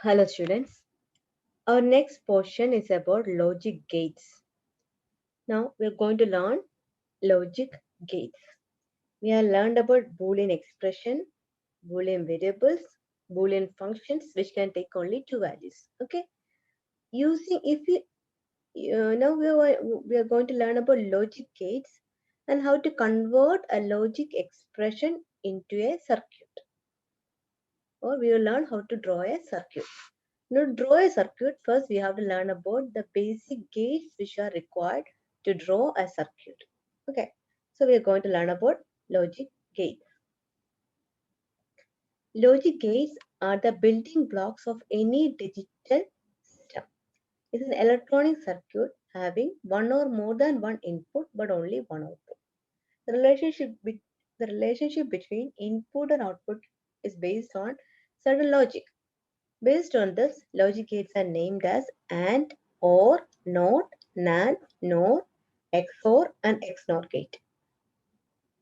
Hello students. Our next portion is about logic gates. Now we are going to learn logic gates. We have learned about Boolean expression, Boolean variables, Boolean functions which can take only two values. Okay. Using if we now we are going to learn about logic gates and how to convert a logic expression into a circuit. Or we will learn how to draw a circuit. Now, to draw a circuit, first we have to learn about the basic gates which are required to draw a circuit. Okay, so we are going to learn about logic gates. Logic gates are the building blocks of any digital system. It's an electronic circuit having one or more than one input but only one output. The the relationship between input and output is based on certain logic. Based on this, logic gates are named as AND, OR, NOT, NAND, NOR, XOR, and XNOR gate.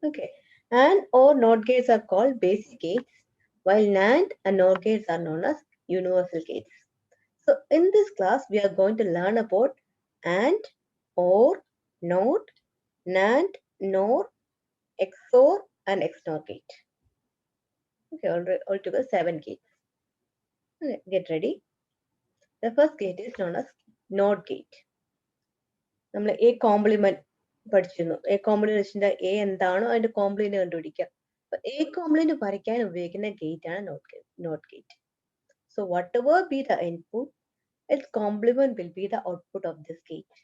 Okay, AND or NOT gates are called basic gates, while NAND and NOR gates are known as universal gates. So, in this class, we are going to learn about AND, OR, NOT, NAND, NOR, XOR, and XNOR gate. Okay, altogether 7 gates. Okay, get ready. The first gate is known as NOT gate. നമ്മൾ A complement പഠിച്ചിരുന്നു. A കോംപ്ലിമെന്റിന്റെ A എന്താണോ അതിന്റെ complement കണ്ടുപിടിക്കുക. അപ്പൊ A complement വരയ്ക്കാൻ ഉപയോഗിക്കുന്ന gate ആണ് not gate. So whatever be the input it's complement will be the output of this gate.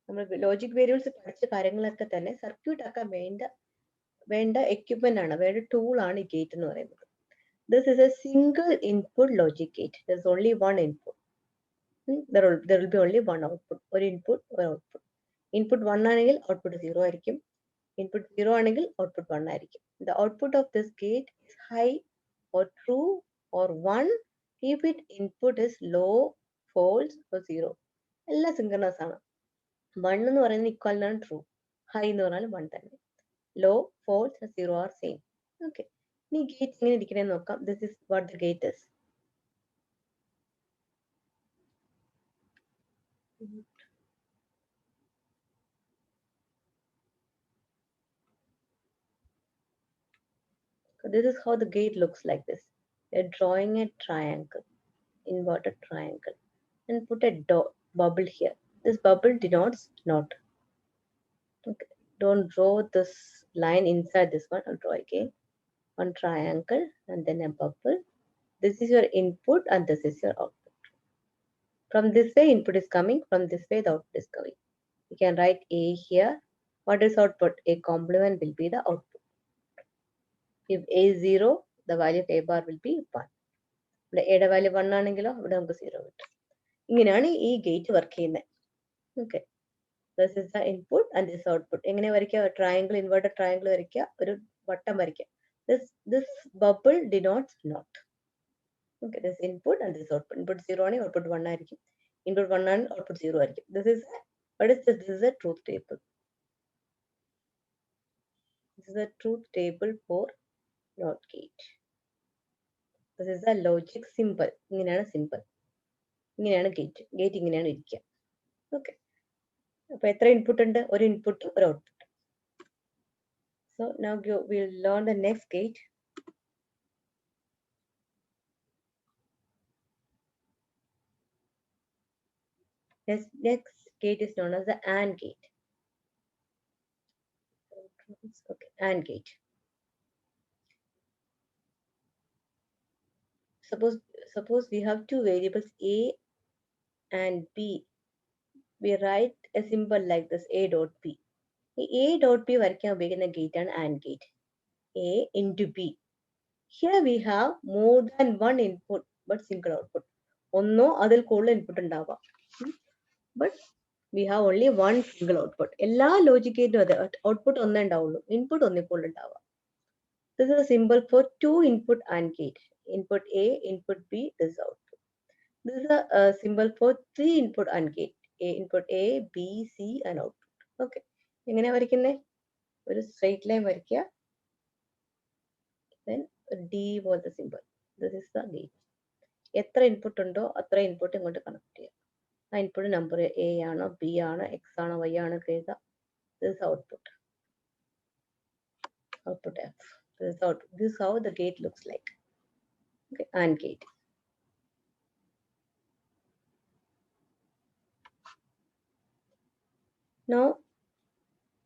നമ്മൾ ലോജിക് വേരിയബിൾസ് പഠിച്ച കാര്യങ്ങളൊക്കെ തന്നെ സർക്യൂട്ട് ആക്കാൻ വേണ്ട എക്യുപ്മെന്റ് ആണ്, വേണ്ട ടൂൾ ആണ് ഈ ഗേറ്റ് എന്ന് പറയുന്നത്. This is A single input logic gate. There is only one input. there will be only one output. ഒരു ഇൻപുട്ട് ഒരു ഔട്ട്പുട്ട്. ഇൻപുട്ട് 1 ആണെങ്കിൽ ഔട്ട്പുട്ട് 0 ആയിരിക്കും. ഇൻപുട്ട് 0 ആണെങ്കിൽ ഔട്ട്പുട്ട് 1 ആയിരിക്കും. The output of this gate is high or true or 1 if its input is low, false or 0. എല്ലാം synchronous ആണ്. 1 എന്ന് പറയുന്നത് ഇക്വൽ ആണ് ട്രൂ, ഹൈ എന്ന് പറഞ്ഞാൽ 1 തന്നെ, low, false, 0 are same. Okay, ഇനി ഗേറ്റ് എങ്ങനെ ഇരിക്കണേന്ന് നോക്കാം. This is what the gate is. So this is how the gate looks like this. You're drawing a triangle, inverted triangle, and put a bubble here. This bubble denotes not. Okay. Don't draw this line inside this one. I'll draw again. One triangle and then a bubble. This is your input and this is your output. From this way, input is coming. From this way, the output is coming. You can write A here. What is output? A complement will be the output. If A is 0, the value of A bar will be 1. ഇവിടെ എയുടെ value 1 ആണെങ്കിലോ ഇവിടെ നമുക്ക് 0 കിട്ടും. ഇങ്ങനെയാണ് ഈ gate work ചെയ്യുന്നത്. Okay, this is the input and this output. എങ്ങനെ വരയ്ക്കുക? ട്രയാങ്കിൾ, ഇൻവേർട്ടഡ് ട്രയാങ്കിൾ വരയ്ക്കുക, ഒരു വട്ടം വരയ്ക്കുക. This bubble denotes not. Okay, this input and this output. Input 0 ആണെങ്കിൽ ഔട്ട്പുട്ട് 1 ആയിരിക്കും. ഇൻപുട്ട് 1 ആണെങ്കിൽ ഔട്ട്പുട്ട് 0 ആയിരിക്കും. This is a truth table. This is a truth table for NOT gate. This is a logic symbol. ഇങ്ങനെയാണ് simple, ഇങ്ങനെയാണ് gate. Gate ഇങ്ങനെയാണ് ഇരിക്കുക. Okay, അപ്പൊ എത്ര ഇൻപുട്ട് ഉണ്ട്? ഒരു ഇൻപുട്ട് ഒരു output. So now we'll learn the next gate. Next gate is known as the AND gate. Okay, AND gate. Suppose we have two variables A and B. We write a symbol like this, A dot B. A dot B വരയ്ക്കാൻ ഉപയോഗിക്കുന്ന gate ആണ് AND gate. A into B. Here we have more than one input but single output. ഒന്നോ അതിൽ കൂടുതൽ input ഉണ്ടാവാം. But we have only one single output. എല്ലാ logic ഗേറ്റും അതെ, ഔട്ട്പുട്ട് ഒന്നേ ഉണ്ടാവുള്ളൂ, ഇൻപുട്ട് ഒന്നിൽ കൂടുതൽ ഉണ്ടാവാം. This is a symbol for two input AND gate. Input A, input B, this is output. This is a symbol for three input AND gate. Input A, B, C and output. Okay. എങ്ങനെയാ വരയ്ക്കുന്നത്? ഒരു straight line വരയ്ക്കുക, then D പോലത്തെ simple. This is the gate. എത്ര input ഉണ്ടോ അത്ര input ഇങ്ങോട്ട് connect ചെയ്യാം. ആ ഇൻപുട്ട് നമ്പർ എ ആണോ ബി ആണോ എക്സ് ആണോ വൈ ആണോ എഴുതാം. This is output. Output F. This is output. This is how the gate looks like. Okay, AND gate. Now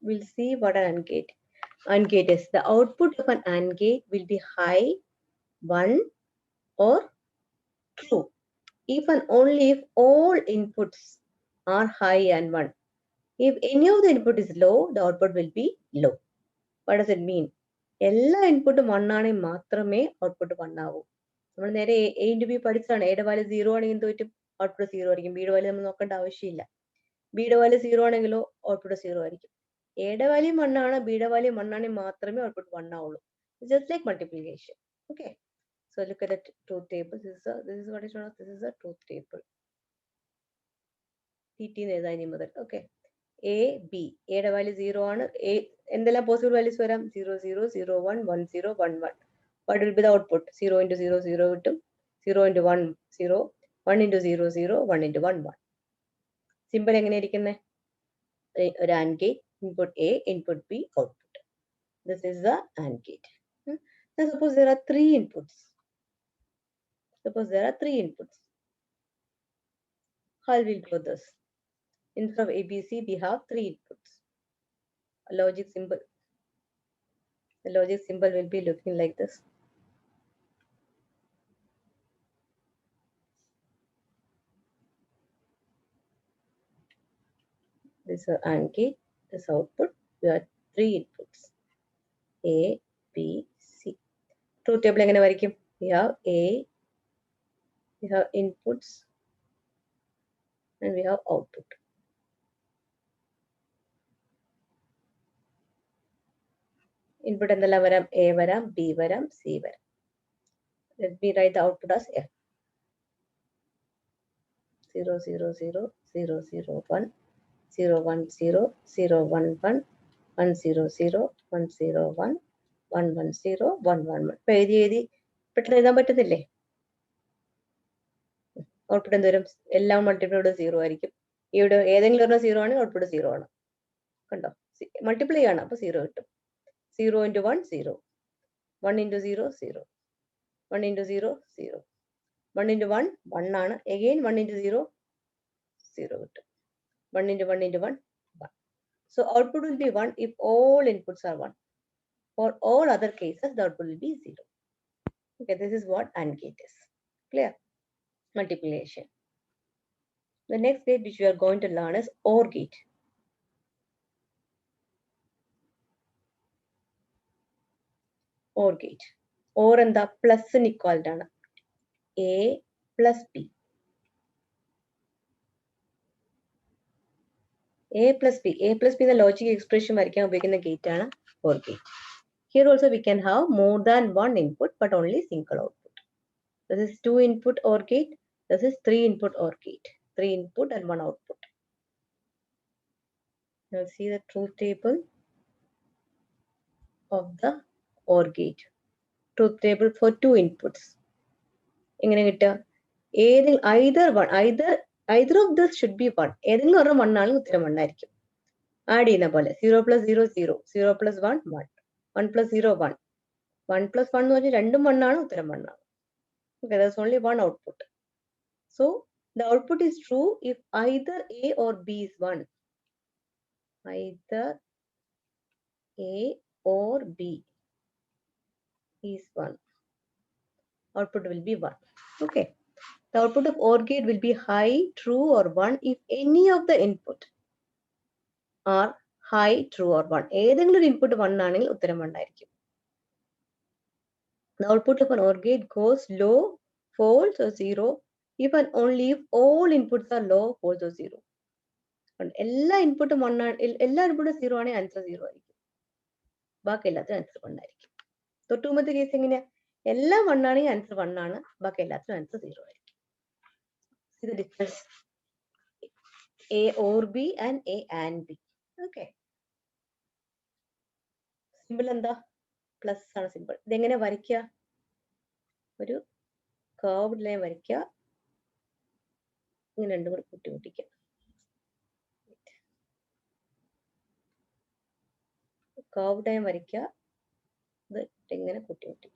we'll see what an AND gate. AND gate is the output of an AND gate will be high, 1 or true. If and only if all inputs are high and 1. If any of the input is low, the output will be low. What does it mean? എല്ലാ ഇൻപുട്ടും 1 ആണെങ്കിൽ മാത്രമേ output 1 ആവൂ. നമ്മൾ നേരെ A into B പഠിച്ചാണ്. എയുടെ value 0 ആണെങ്കിൽ എന്ത് പറ്റും? ഔട്ട്പുട്ട് 0 ആയിരിക്കും. ബിയുടെ വാല്യൂ നമ്മൾ നോക്കേണ്ട ആവശ്യമില്ല. ബിയുടെ വാല്യൂ 0 ആണെങ്കിലോ ഔട്ട്പുട്ട് 0 ആയിരിക്കും. എയുടെ വാല്യൂ 1 ആണ്, ബിയുടെ വാല്യൂ 1 ആണെങ്കിൽ മാത്രമേ ഔട്ട്പുട്ട് 1 ആവുള്ളൂ. Just like multiplication. Okay, so look at the truth table. This is what is known as, this is a truth table. TT എഴുതാം ഇനി മുതൽ. ഓക്കെ, എ ബി, എയുടെ വാല്യൂ 0 ആണ്. എ എന്തെല്ലാം പോസിബിൾ വാല്യൂസ് വരാം? 0 0 0 1 1 0 1 1. What will be the output? 0 into 0 0 കിട്ടും. 0 into 1 0, 1 into 0 0, 1 into 1 1. Simple എങ്ങനെ ഇരിക്കുന്നത്? ഒരു AND gate, input A, input B, output. This is the AND gate. Now suppose there are 3 inputs. Suppose there are 3 inputs. How will we do this? Instead of ABC, we have 3 inputs. A logic symbol. The logic symbol will be looking like this. This is AND gate. This output. We have 3 inputs. A, B, C. Truth table എങ്ങനെ വരയ്ക്കും? We have A, we have inputs, and we have output. Input എന്തെല്ലാം വരാം? A വരാം, B വരാം, C വരാം. Let me write the output as F. 0 0 0 0 0 1 0 1 0 0 1 1 1 0 0 1 0 1 1 1 0 1 1 1. ഇപ്പൊ എഴുതി പെട്ടെന്ന് എഴുതാൻ പറ്റുന്നില്ലേ? ഔട്ട്പുട്ട് എന്ത് വരും? എല്ലാം മൾട്ടിപ്ലൈ 0 ആയിരിക്കും. ഇവിടെ ഏതെങ്കിലും ഒരു 0 ആണ്, ഔട്ട്പുട്ട് 0 ആണ്. കണ്ടോ? മൾട്ടിപ്ലൈ ആണ്, അപ്പൊ 0 കിട്ടും. 0 into 1 0, 1 into 0 0, 1 into 0 0, 1 into 1 1 ആണ്. Again 1 into 0 0 കിട്ടും. 1 into 1 into 1 1. So output will be 1 if all inputs are 1. For all other cases, the output will be 0. Okay, this is what AND gate is. Clear? Multiplication. The next gate which we are going to learn is OR gate. OR gate. OR എന്താ? പ്ലസിന് equality ആണ്. A plus B. A plus B. A plus B എന്ന logic expression വരയ്ക്കാൻ ഉപയോഗിക്കുന്ന gate ആണ് OR gate. Here also we can have more than one input but only single output. This is 2 input OR gate. This is 3 input OR gate. 3 input and 1 output. Now see the truth table of the OR gate. Truth table for 2 inputs. എങ്ങനെ കിട്ടുക? either of this should be 1. ഏതെങ്കിലും ഒരു 1 ആണെങ്കിൽ ഉത്തരം 1 ആയിരിക്കും. Add ചെയ്യുന്ന പോലെ 0 plus 0 0, 0 plus 1 1, 1 plus 0 1, 1 plus 1 എന്ന് പറഞ്ഞാൽ രണ്ടും 1 ആണ്, ഉത്തരം 1 ആണ്. Okay, there's only one output. So the output is true if either A or B is 1. Either A or B is 1. Output will be 1. Okay. The output of OR gate will be high, true or 1 if any of the input are high, true or 1. ഏതെങ്കിലും ഒരു input 1 ആണെങ്കിൽ ഉത്തരം 1 ആയിരിക്കും. The output of an OR gate goes low, false or 0 if and only if all inputs are low, false or 0. എല്ലാ ഇൻപുട്ടും 1 ആണ്, എല്ലാ ഇൻപുട്ടും 0 ആണെങ്കിൽ ആൻസർ 0 ആയിരിക്കും. ബാക്കി എല്ലാത്തിനും ആൻസർ 1 ആയിരിക്കും. തൊട്ടുമുമ്പത്തെ കേസ് എങ്ങനെയാ? എല്ലാം 1 ആണെങ്കിൽ ആൻസർ 1 ആണ്, ബാക്കി എല്ലാത്തിനും ആൻസർ 0 ആയിരിക്കും. See the difference. A or B and A and B. Okay. Simple എന്താ? പ്ലസ് ആണ് സിമ്പിൾ. ഇതെങ്ങനെ വരയ്ക്കുക? ഒരു കർവ്ഡ് ലൈൻ വരയ്ക്കുക, ഇങ്ങനെ രണ്ടും കൂടി കൂട്ടിമുട്ടിക്കുക. കർവ്ഡ് ലൈൻ വരയ്ക്കുക, ഇത് ഇങ്ങനെ കൂട്ടിമുട്ടണം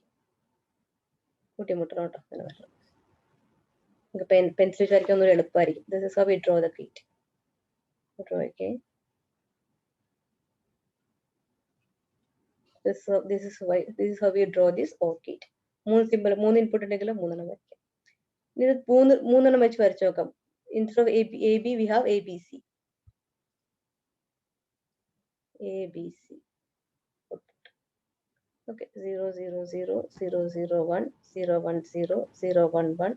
കേട്ടോ. അങ്ങനെ വരണം. നിങ്ങൾക്ക് പെൻസിൽ വരയ്ക്കാൻ ഒന്നും എളുപ്പമായിരിക്കും. This is how we draw the gate. Draw again. This is how we draw this OR gate. 3 simple, 3 input ഉണ്ടെങ്കിൽ 3 വരയ്ക്കാം. ഇത് 3 വെച്ച് വരച്ചു നോക്കാം. Instead of AB we have ABC. ABC. Okay, 0 0 0 0 0 1 0 1 0 0 1 1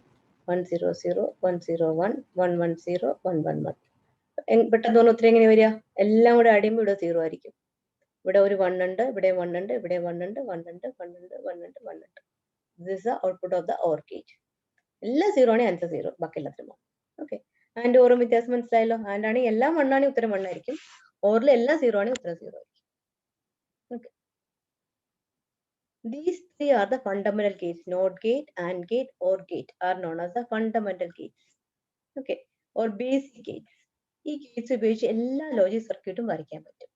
1 0 0 1 0 1 1 1 0 1 1 1. പെട്ടെന്ന് തോന്നുന്നു ഒത്തിരി എങ്ങനെ വരിക? എല്ലാം കൂടെ ആഡ് ചെയ്യുമ്പോൾ ഇവിടെ 0 ആയിരിക്കും. ഇവിടെ ഒരു 1 ഉണ്ട്, ഇവിടെ 1 ഉണ്ട്, ഇവിടെ 1 ഉണ്ട്, 1 ഉണ്ട്, 1 ഉണ്ട്, 1 ഉണ്ട്, 1 ഉണ്ട്. This is the output of the OR gate. എല്ലാ 0 ആണ്, ആൻസർ 0, ബാക്കി എല്ലാത്തിനും. ഓക്കെ, ആൻഡ് ഓറും വ്യത്യാസം മനസ്സിലായല്ലോ. ആൻഡ് ആണെങ്കിൽ എല്ലാം 1 ആണെങ്കിൽ ഉത്തരം 1 ആയിരിക്കും. ഓറിൽ എല്ലാം 0 ആണെങ്കിൽ ഉത്തരം 0 ആയിരിക്കും. Okay, these three are the fundamental gates. NOT gate, AND gate, OR gate are known as the fundamental gates. Okay, or basic gates. ഈ gates ഉപയോഗിച്ച് എല്ലാ ലോജിക് സർക്യൂട്ടും വരയ്ക്കാൻ പറ്റും.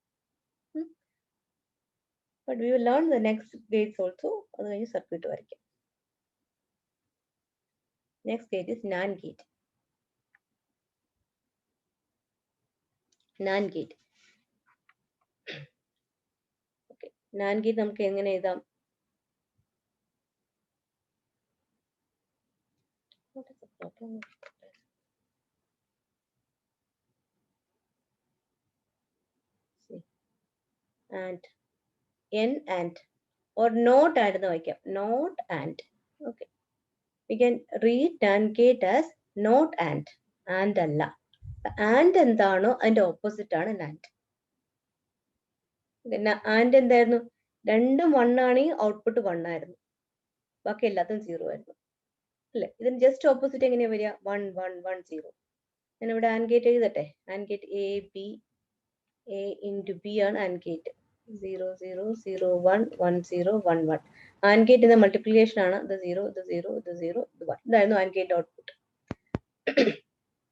But we will learn the next gates also. അത് കഴിഞ്ഞ് circuit വരയ്ക്കാം. Next gate is NAND gate. NAND gate. Okay, NAND gate നമുക്ക് എങ്ങനെ എഴുതാം? What is the problem? See. And N and or not and എന്ന് വായിക്കാം. Not and. Okay. We can read NAND gate as not and അല്ല. And എന്താണോ അതിന്റെ opposite ആണ് NAND. And എന്തായിരുന്നു? രണ്ടും 1 ആണെങ്കിൽ ഔട്ട്പുട്ട് 1 ആയിരുന്നു, ബാക്കി എല്ലാത്തും 0 ആയിരുന്നു അല്ലെ? ഇതിന് ജസ്റ്റ് ഓപ്പോസിറ്റ് എങ്ങനെയാ വരിക? 1 1 1 0. ഞാൻ ഇവിടെ ആൻഡ് ഗേറ്റ് എഴുതട്ടെ. And gate A B, A into B ആണ് and gate. 0 0 0 1 1 0 1 1. And gate multiplication ആണ്. ഇത് 0 ഇത് 0 ഇത് 0 ഇത് 1. ഇതായിരുന്നു ആൻഡ് ഗേറ്റ് ഔട്ട്പുട്ട്.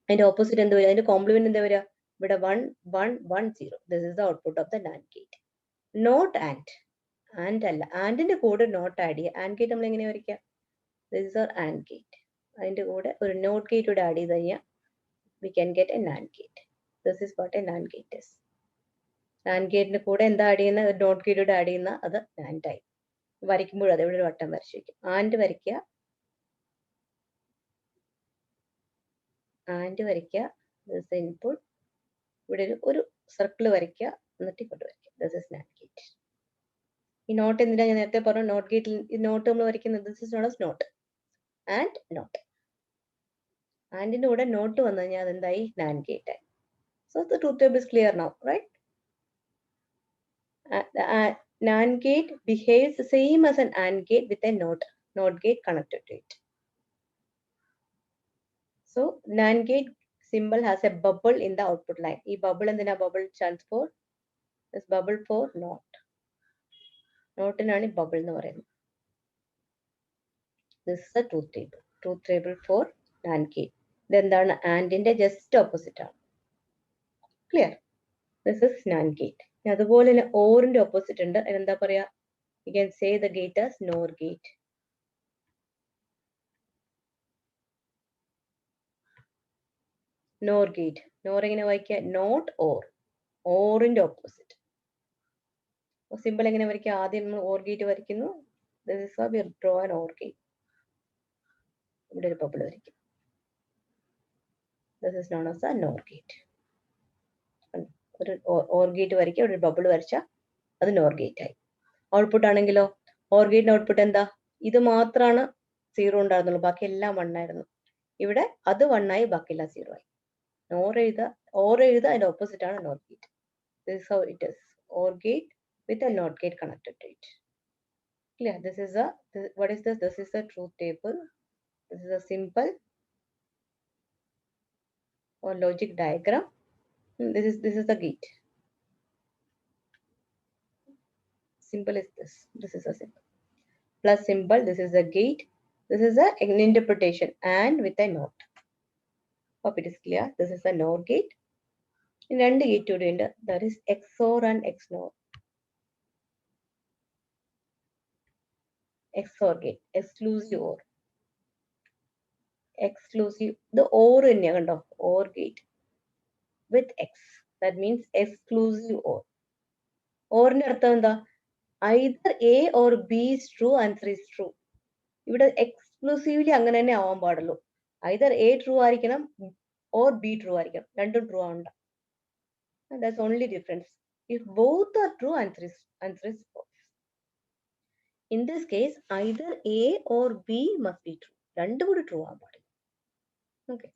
അതിന്റെ ഓപ്പോസിറ്റ് എന്ത് വരിക? അതിന്റെ കോംപ്ലിമെന്റ് എന്താ വരിക? ഇവിടെ 1 1 1 0. This is the output of the NAND gate. Not and അല്ല. ആൻഡിന്റെ കൂടെ നോട്ട് ആഡ് ചെയ്യുക. ആൻഡ് ഗേറ്റ് നമ്മൾ എങ്ങനെ വരയ്ക്കുക? This is our and gate. അതിന്റെ കൂടെ ഒരു നോട്ട് ഗേറ്റ് കൂടെ ആഡ് ചെയ്ത് കഴിഞ്ഞാൽ we can get a NAND gate. This is what a NAND gate is. NAND ഗേറ്റിന്റെ കൂടെ എന്താ ആഡ് ചെയ്യുന്ന? നോട്ട് ഗേറ്റ് കൂടെ ആഡ് ചെയ്യുന്ന അത് NAND ആയി. വരയ്ക്കുമ്പോൾ അത് ഇവിടെ ഒരു വട്ടം വരച്ചു വയ്ക്കും. ആൻഡ് വരയ്ക്കുക, ആൻഡ് വരയ്ക്കുക, ദിസ് ഇൻപുട്ട്, ഇവിടെ ഒരു സർക്കിൾ വരയ്ക്കുക, എന്നിട്ട് ഇങ്ങോട്ട് വരയ്ക്കുക. This is NAND gate. ഈ നോട്ട് എന്തിനാ ഞാൻ നേരത്തെ പറഞ്ഞു? നോട്ട് ഗേറ്റിൽ ഈ നോട്ട് നമ്മൾ വരയ്ക്കുന്നത് this is not as not and not. ആൻഡിന്റെ കൂടെ നോട്ട് വന്നു കഴിഞ്ഞാൽ അതെന്തായി? NAND ഗേറ്റ് ആയി. So the truth table is clear now, right? NAND gate behaves the same as an AND gate with a NOT gate connected to it. So NAND gate symbol has a bubble in the output line. This bubble and then a bubble stands for this bubble for NOT. NOT is bubble. This is the truth table. Truth table for NAND gate. Then the AND in the just opposite. Clear? This is NAND gate. അതുപോലെ തന്നെ ഓറിന്റെ opposite ഉണ്ട്. എന്താ പറയാ? You can say the gate as NOR gate. NOR gate. NOR എങ്ങനെ വായിക്കുക? Not or. ഓറിന്റെ opposite. Simple എങ്ങനെ വരയ്ക്കുക? ആദ്യം നമ്മൾ ഓർ ഗേറ്റ് വരയ്ക്കുന്നു. This is how we draw an OR gate. ഇവിടെ ഒരു ബബിൾ വരയ്ക്കും. This is known as a NOR gate. ഒരു OR ഗേറ്റ് വരയ്ക്കുക, ഒരു ബബിൾ വരച്ചാൽ അത് NOR ഗേറ്റ് ആയി. ഔട്ട്പുട്ട് ആണെങ്കിലോ OR ഗേറ്റിന്റെ ഔട്ട്പുട്ട് എന്താ? ഇത് മാത്രമാണ് 0 ഉണ്ടായിരുന്നുള്ളൂ, ബാക്കി എല്ലാം 1 ആയിരുന്നു. ഇവിടെ അത് 1 ആയി, ബാക്കിയെല്ലാം 0 ആയി. OR എഴുതുക, അതിന്റെ ഓപ്പോസിറ്റ് ആണ് NOT gate. This is how it is. OR gate with a NOT gate connected to it. Clear? What is this? This is the truth table. This is a simple or logic diagram. This is the gate. Symbol is this. This is a symbol. Plus symbol. This is the gate. This is an interpretation and with a note. Hope it is clear. This is a NOR gate. In രണ്ട് gate കൂടെ ഉണ്ട്. That is XOR and XNOR. XOR gate, exclusive OR. Exclusive, the OR തന്നെയാണ് കണ്ടോ, OR gate with X. That means exclusive OR. ORന്റെ അർത്ഥം എന്താ? Either A or B is true, answer is true. ഇവിടെ exclusively അങ്ങനെ തന്നെ ആവാൻ പാടുള്ളൂ. Either A true ആയിരിക്കണം or B true ആയിരിക്കണം. രണ്ടും ട്രൂ ആവണ്ട. That's only difference. If both are true, answer is false. In this case, either A or B must be true. രണ്ടും കൂടി ട്രൂ ആവാൻ പാടില്ല. ഓക്കെ,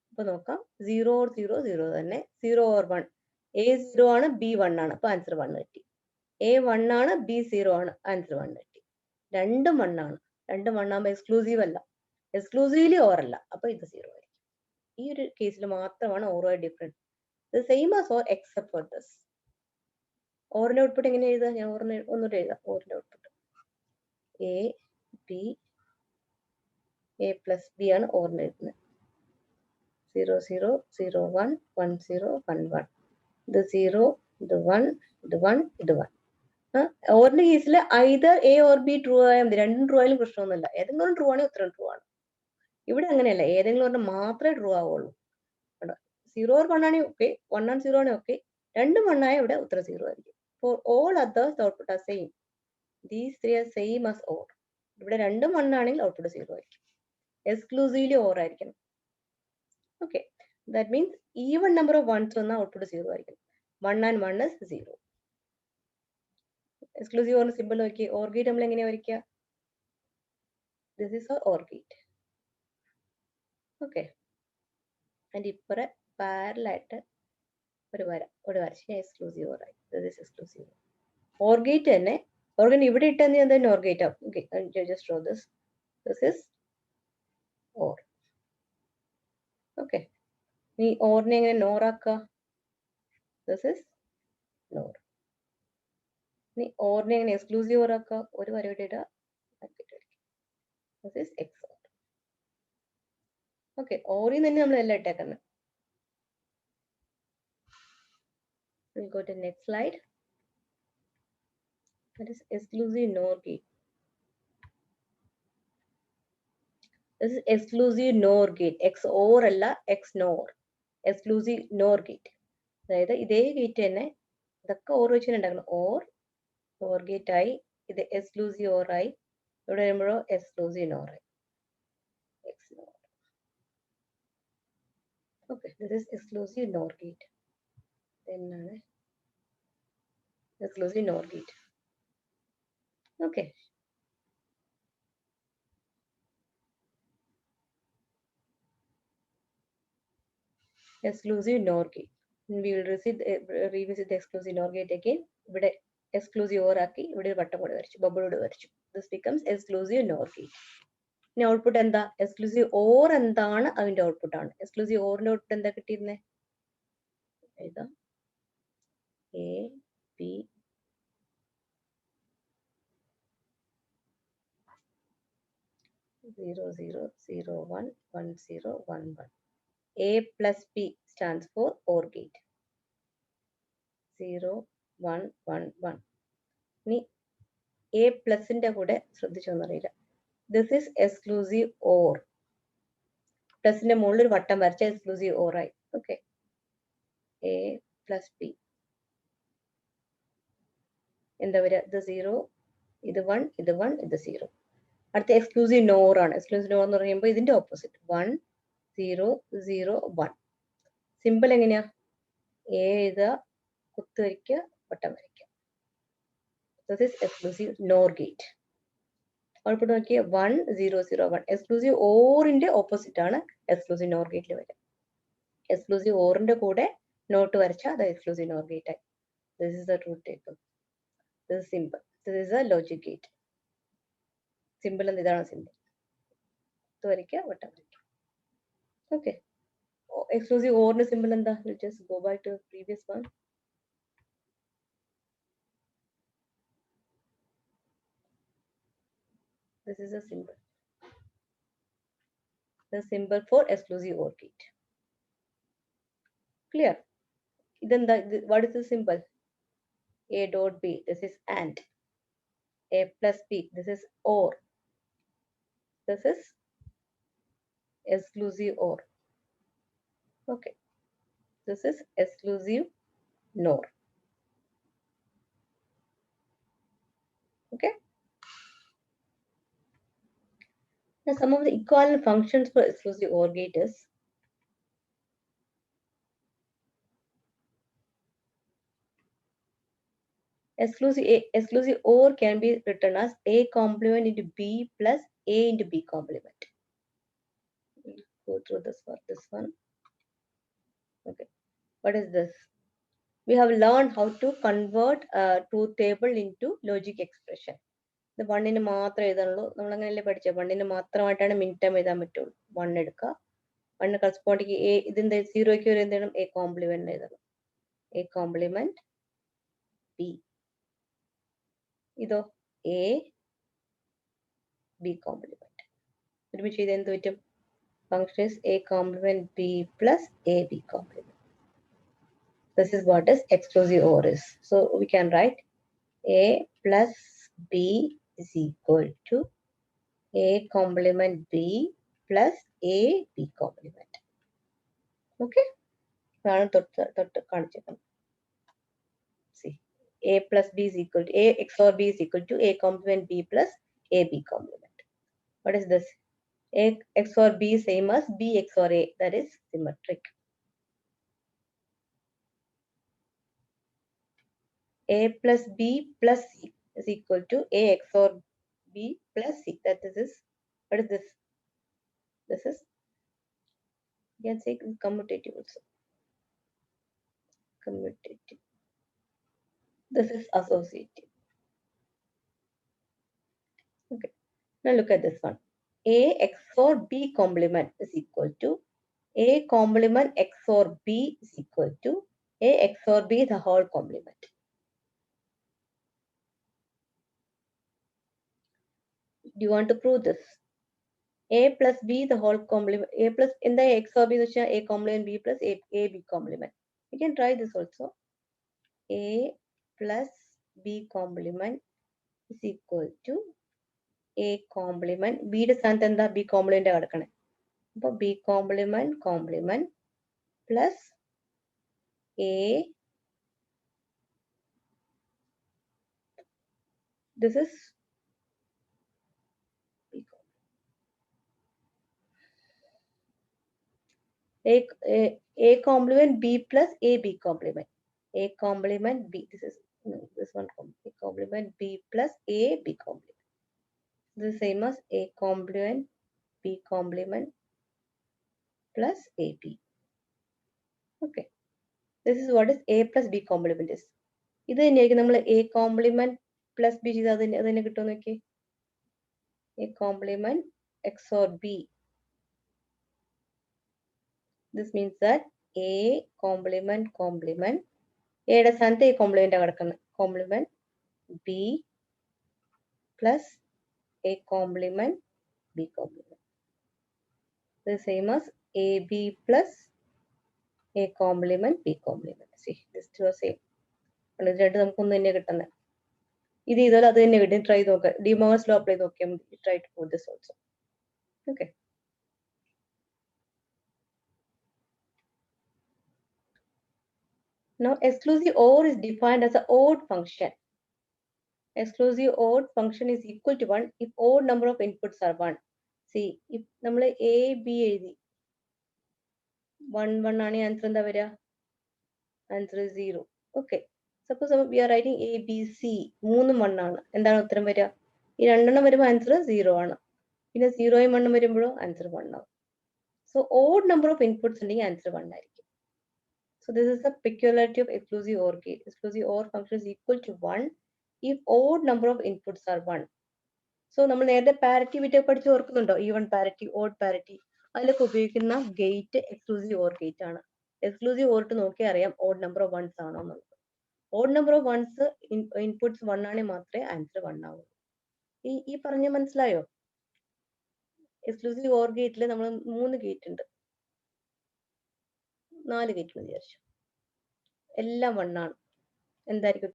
അപ്പൊ നോക്കാം. 0 or 0 0 തന്നെ. 0 or 1, A 0 ആണ്, B 1 ആണ്, അപ്പൊ ആൻസർ 1 കിട്ടി. A 1 ആണ്, B 0 ആണ്, ആൻസർ 1 കിട്ടി. രണ്ടും 1 ആണ്. രണ്ടും 1 ആകുമ്പോൾ എക്സ്ക്ലൂസീവ് അല്ല, എക്സ്ക്ലൂസീവ്ലി ഓർ അല്ല, അപ്പൊ ഇത് 0 ആയിരിക്കും. ഈ ഒരു കേസിൽ മാത്രമാണ് ഓരോ difference. The same as or except for this. ഓറിന്റെ ഔട്ട്പുട്ട് എങ്ങനെ എഴുതാം? ഞാൻ ഒന്നുകൂടെ എഴുതാം. ഓറിന്റെ output A B, A plus B ആണ് ഓറിന് എഴുതുന്നത്. 0 0 0 1 1 0 1 1. ഇത് 0, ഇത് 1, ഇത് 1, ഇത് 1. ഓറിന്റെ കേസിൽ either A or B true ആയാൽ മതി. രണ്ടും ട്രൂ ആയാലും പ്രശ്നമൊന്നുമില്ല. ഏതെങ്കിലും ട്രൂ ആണെങ്കിൽ ഉത്തരം ട്രൂ ആണ്. ഇവിടെ അങ്ങനെയല്ല, ഏതെങ്കിലും ഒരെണ്ണം മാത്രമേ ട്രൂ ആവുള്ളൂ. 0 or 1 ആണെങ്കിൽ ഓക്കെ, 1 and 0 ആണെങ്കിൽ ഓക്കെ. രണ്ടും 1 ആയ ഇവിടെ ഉത്തരം 0 ആയിരിക്കും. For all others, the output are same. These three are same as OR. ഇവിടെ രണ്ടും 1 ആണെങ്കിൽ ഔട്ട്പുട്ട് 0 ആയിരിക്കും. എക്സ്ക്ലൂസീവ്ലി OR ആയിരിക്കണം. Okay, that means even number of ones വന്നാൽ ഔട്ട്പുട്ട് 0 ആയിരിക്കും. 1 and 1 is 0. എക്സ്ക്ലൂസീവ് ഓറിന് സിമ്പിൾ നോക്കി. OR ഗേറ്റ് നമ്മൾ എങ്ങനെയാ വരയ്ക്കുക? This is our OR gate. Okay, അതിന്റെ ഇപ്പുറ പാരലായിട്ട് ഒരു വരച്ച് എക്സ്ക്ലൂസീവ് OR ആയി. This is exclusive. OR gate തന്നെ. ഓർഗൻ ഇവിടെ ഇട്ടെന്ന് ഞാൻ തന്നെ OR ഗേറ്റ് ആവും. Okay, just draw this. This is OR. Okay, ഈ ഓറിനെ എങ്ങനെ NOR ആക്കുക? This is NOR. ഇനി ഓറിനെ എങ്ങനെ എക്സ്ക്ലൂസീവ് OR ആക്കുക? ഒരു വര ഇവിടെ ഇടുക. This is XOR. ഓക്കെ, ഓറിൽ തന്നെ നമ്മൾ എല്ലാം ഇട്ടേക്കുന്നത്. We'll go to the next slide. That is exclusive NOR gate. This is exclusive NOR gate. XOR അല്ല, XNOR. Exclusive NOR gate. അതായത് ഇതേ ഗേറ്റ് തന്നെ ഇതൊക്കെ OR വെച്ച് ഉണ്ടാക്കണം. OR ഗേറ്റ് ആയി, ഇത് എക്സ്ക്ലൂസീവ് OR ആയി, ഇവിടെ വരുമ്പോഴോ എക്സ്ക്ലൂസീവ് NOR ആയി. XNOR. Okay, this is exclusive NOR gate. എന്നാണ് exclusive NOR gate. Okay. Exclusive NOR gate. We will revisit the exclusive NOR gate again. ഇവിടെ എക്സ്ക്ലൂസീവ് OR ആക്കി, ഇവിടെ ഒരു വട്ടം കൂടെ വരച്ചു, ബബിൾ കൂടെ വരച്ചു. This becomes exclusive NOR gate. ഇനി ഔട്ട്പുട്ട് എന്താ? എക്സ്ക്ലൂസീവ് OR എന്താണ് അതിന്റെ ഔട്ട്പുട്ട് ആണ്. എക്സ്ക്ലൂസീവ് ഓറിന്റെ ഔട്ട്പുട്ട് എന്താ കിട്ടിയിരുന്നത്? എഴുതാം. A B (0 0 0 1 1 0 1 1). A plus B stands for OR gate. 0 1 1 1. ഇനി A പ്ലസിന്റെ കൂടെ ശ്രദ്ധിച്ചോന്നറിയില്ല. This is exclusive OR. പ്ലസിന്റെ മുകളിൽ ഒരു വട്ടം വരച്ച എക്സ്ക്ലൂസീവ് OR ആയി. Okay, A plus B. എന്താ വരിക? ഇത് 0, ഇത് 1, ഇത് 1, ഇത് 0. അടുത്ത എക്സ്ക്ലൂസീവ് NOR ആണ്. എക്സ്ക്ലൂസീവ് NOR എന്ന് പറയുമ്പോൾ ഇതിന്റെ ഓപ്പോസിറ്റ് 1 0 0 1. സിമ്പിൾ എങ്ങനെയാ? A എഴുതുക, കുത്ത് വരയ്ക്കുക, വട്ടം വരയ്ക്കുക. This is exclusive NOR gate. ഔട്ട്പുട്ട് നോക്കിയ 1 0 0 1. എക്സ്ക്ലൂസീവ് ഓറിന്റെ ഓപ്പോസിറ്റ് ആണ് എക്സ്ക്ലൂസീവ് NOR ഗേറ്റിൽ വരിക. എക്സ്ക്ലൂസീവ് ഓറിന്റെ കൂടെ നോട്ട് വരച്ചാൽ അത് എക്സ്ക്ലൂസീവ് NOR ഗേറ്റ് ആയി. This is the truth table. This is simple. This is a logic gate. Simple എന്ന് ഇതാണ് സിമ്പിൾ. കുത്ത് വരയ്ക്കുക, വട്ടം വരയ്ക്കുക. ഓക്കെ, എക്സ്ക്ലൂസീവ് ഓറിന്റെ സിമ്പിൾ എന്താ? Just go back to the previous one. This is a symbol. The symbol for exclusive OR gate. Clear? Then what is the symbol? A dot B. This is AND. A plus B. This is OR. This is exclusive OR. Okay. This is exclusive NOR. Okay. Now some of the equivalent functions for exclusive OR gate is exclusive OR can be written as A complement into B plus A into B complement. We'll go through this one. Okay. What is this? We have learned how to convert truth table into logic expression. The one in മാത്രം എഴുതാനുള്ളൂ. നമ്മൾ അങ്ങനെയല്ലേ പഠിച്ചത്. വണ്ണിന് മാത്രമായിട്ടാണ് മിൻ term എഴുതാൻ പറ്റുള്ളൂ. One എടുക്കുക. വണ്ണ് കറസ്പോണ്ടിങ് എ ഇതിന്റെ സീറോയ്ക്ക് വരെ എന്ത് ചെയ്യണം? എ കോംപ്ലിമെന്റ് എഴുതണം. A complement B. ഇതോ എ ബി കോംപ്ലിമെന്റ്. ഒരുമിച്ച് ചെയ്ത് എന്ത് പറ്റും? Function is A complement B plus AB complement. This is what is exclusive OR is. So we can write A plus B is equal to A complement B plus A B complement. Okay. See, A plus B is equal to A XOR B is equal to A complement B plus A B complement. What is this? A XOR B same as B XOR A. That is symmetric. A plus B plus C is equal to A XOR B plus C. That is, what is this? This is, you can say commutative also. Commutative. This is associative. Okay. Now look at this one. A XOR B complement is equal to A complement XOR B is equal to A XOR B the whole complement. Do you want to prove this? A plus B the whole complement. A plus in the XOR B is A complement B plus A B complement. You can try this also. A plus B complement is equal to A complement. B യുടെ സ്ഥാനത്ത് എന്താ? B complement കിടക്കണേ. അപ്പോൾ B complement plus A. This is B complement. A complement B plus A B complement. A complement B. This is this one. A complement B plus A B complement. This is same as A complement B complement plus AB. Okay. This is what is A plus B complement is. ഇത് തന്നെയായിരിക്കും നമ്മൾ A complement plus B ചെയ്ത് അത് തന്നെ കിട്ടുമെന്ന് നോക്കി. A complement XOR B. This means that A complement A യുടെ സ്ഥാനത്ത് A complement കിടക്കുന്നത്. Complement B plus A complement B complement. The same as AB plus A complement B complement. See, this two are same. ഇത് രണ്ടും നമുക്കൊന്നും തന്നെ കിട്ടുന്നത്. ഇത് ചെയ്താൽ അത് തന്നെ കിട്ടും. ട്രൈ നോക്കാം. ഡി മോർഗൻസ് ലോ അപ്ലൈ നോക്കിയാൽ മതി. Try to prove this also. Okay. Now exclusive OR is defined as an odd function. Exclusive odd function is equal to 1 if odd number of inputs are 1. See, if നമ്മൾ A B എഴുതി 1 ആണ് answer എന്താ വരിക? Answer 0. Okay. Suppose we are writing A B C മൂന്നും 1 ആണ്. എന്താണ് ഉത്തരം വരിക? ഈ രണ്ടെണ്ണം വരുമ്പോൾ ആൻസർ 0 ആണ്. പിന്നെ 0യും 1ഉം വരുമ്പോഴോ ആൻസർ 1 ആവും. So odd number of inputs ഉണ്ടെങ്കിൽ ആൻസർ 1 ആയിരിക്കും. So this is the peculiarity of exclusive OR gate. Exclusive OR function is equal to 1 if odd number of inputs are 1. So നമ്മൾ നേരത്തെ പാരിറ്റി വിറ്റ് പഠിച്ച് ഓർക്കുന്നുണ്ടോ? ഈവൺ പാരിറ്റി, ഓഡ് പാരിറ്റി, അതിലൊക്കെ ഉപയോഗിക്കുന്ന gate exclusive or gate ആണ്. Exclusive or നോക്കിയാൽ അറിയാം ഓഡ് നമ്പർ ഓഫ് വൺസ് ആണോ എന്നുള്ളത്. ഓഡ് നമ്പർ ഓഫ് വൺസ് ഇൻപുട്സ് 1 ആണെങ്കിൽ മാത്രമേ ആൻസർ 1 ആവൂ. ഈ പറഞ്ഞ മനസ്സിലായോ? എക്സ്ക്ലൂസീവ് ഓർ ഗേറ്റിൽ നമ്മൾ 3 ഗേറ്റ് ഉണ്ട്, 4 ഗേറ്റ് എന്ന് വിചാരിച്ചു, എല്ലാം 1 ആണ്. എന്തായിരിക്കും